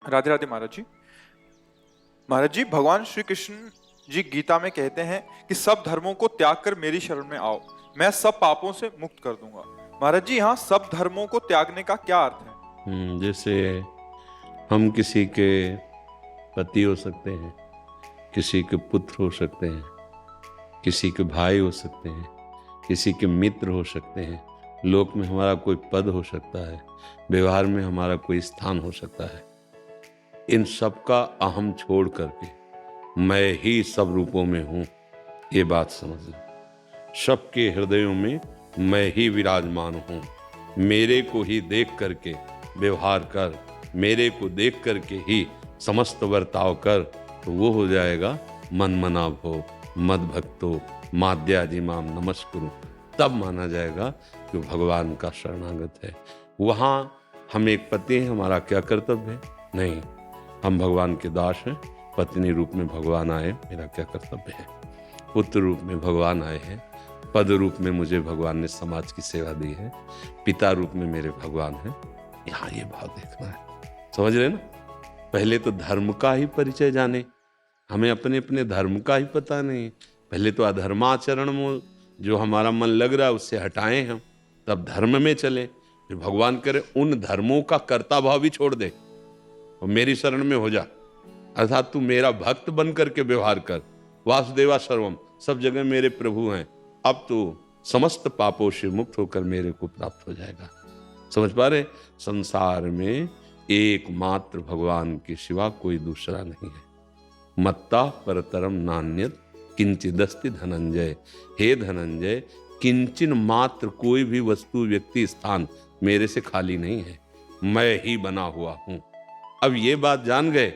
राधे राधे महाराज जी। महाराज जी, भगवान श्री कृष्ण जी गीता में कहते हैं कि सब धर्मों को त्याग कर मेरी शरण में आओ, मैं सब पापों से मुक्त कर दूंगा। महाराज जी, यहाँ सब धर्मों को त्यागने का क्या अर्थ है? जैसे हम किसी के पति हो सकते हैं, किसी के पुत्र हो सकते हैं, किसी के भाई हो सकते हैं, किसी के मित्र हो सकते हैं, लोक में हमारा कोई पद हो सकता है, व्यवहार में हमारा कोई स्थान हो सकता है। इन सब का अहम छोड़ करके मैं ही सब रूपों में हूँ, ये बात समझ लो। सबके हृदयों में मैं ही विराजमान हूँ। मेरे को ही देख करके व्यवहार कर, मेरे को देख करके ही समस्त बर्ताव कर, तो वो हो जाएगा मन मना भो मद भक्तो माद्याजी माम नमस्कुरु। तब माना जाएगा कि भगवान का शरणागत है। वहाँ हम एक पति हैं, हमारा क्या कर्तव्य है? नहीं, हम भगवान के दास हैं। पत्नी रूप में भगवान आए, मेरा क्या कर्तव्य है? पुत्र रूप में भगवान आए हैं, पद रूप में मुझे भगवान ने समाज की सेवा दी है, पिता रूप में मेरे भगवान हैं। यहाँ ये भाव देखना है, समझ रहे ना? पहले तो धर्म का ही परिचय जाने, हमें अपने अपने धर्म का ही पता नहीं। पहले तो अधर्माचरण में जो हमारा मन लग रहा है उससे हटाएं हम, तब धर्म में चले। फिर भगवान करे उन धर्मों का कर्ता भाव भी छोड़ दे और मेरी शरण में हो जा, अर्थात तू मेरा भक्त बन करके व्यवहार कर। वासुदेवा सर्वम, सब जगह मेरे प्रभु हैं। अब तो समस्त पापों से मुक्त होकर मेरे को प्राप्त हो जाएगा। समझ पा रहे? संसार में एकमात्र भगवान के सिवा कोई दूसरा नहीं है। मत्ता परतरम नान्यत किंचिदस्ति धनंजय। हे धनंजय, किंचन मात्र कोई भी वस्तु, व्यक्ति, स्थान मेरे से खाली नहीं है, मैं ही बना हुआ हूं। अब ये बात जान गए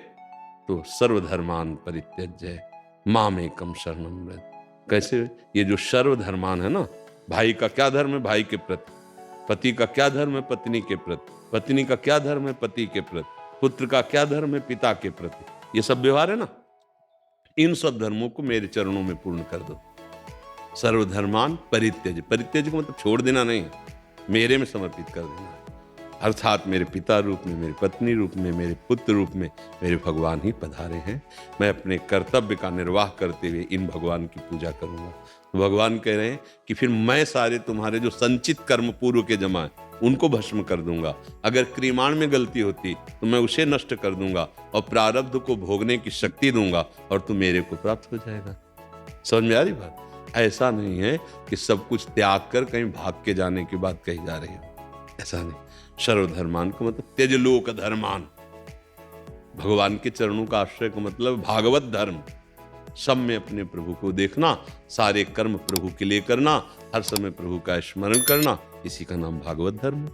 तो सर्वधर्मान परित्यज्य मामेकम शरणम व्रज। कैसे? ये जो सर्वधर्मान है ना, भाई का क्या धर्म है? भाई के प्रति। पति का क्या धर्म है? पत्नी के प्रति। पत्नी का क्या धर्म है? पति के प्रति। पुत्र का क्या धर्म है? पिता के प्रति। ये सब व्यवहार है ना, इन सब धर्मों को मेरे चरणों में पूर्ण कर दो। सर्वधर्मान परित्यज, परित्यज को मतलब छोड़ देना नहीं, मेरे में समर्पित कर देना। अर्थात मेरे पिता रूप में, मेरी पत्नी रूप में, मेरे पुत्र रूप में मेरे भगवान ही पधारे हैं। मैं अपने कर्तव्य का निर्वाह करते हुए इन भगवान की पूजा करूंगा। तो भगवान कह रहे हैं कि फिर मैं सारे तुम्हारे जो संचित कर्म पूर्व के जमा है उनको भस्म कर दूंगा। अगर क्रियाण में गलती होती तो मैं उसे नष्ट कर दूंगा और प्रारब्ध को भोगने की शक्ति दूंगा और तू मेरे को प्राप्त हो जाएगा। समझ में आ रही बात? ऐसा नहीं है कि सब कुछ त्याग कर कहीं भाग के जाने की बात कही जा रही है, ऐसा नहीं। सर्वधर्मान को मतलब त्यज लोक धर्मान। भगवान के चरणों का आश्रय का मतलब भागवत धर्म। सब में अपने प्रभु को देखना, सारे कर्म प्रभु के लिए करना, हर समय प्रभु का स्मरण करना, इसी का नाम भागवत धर्म है।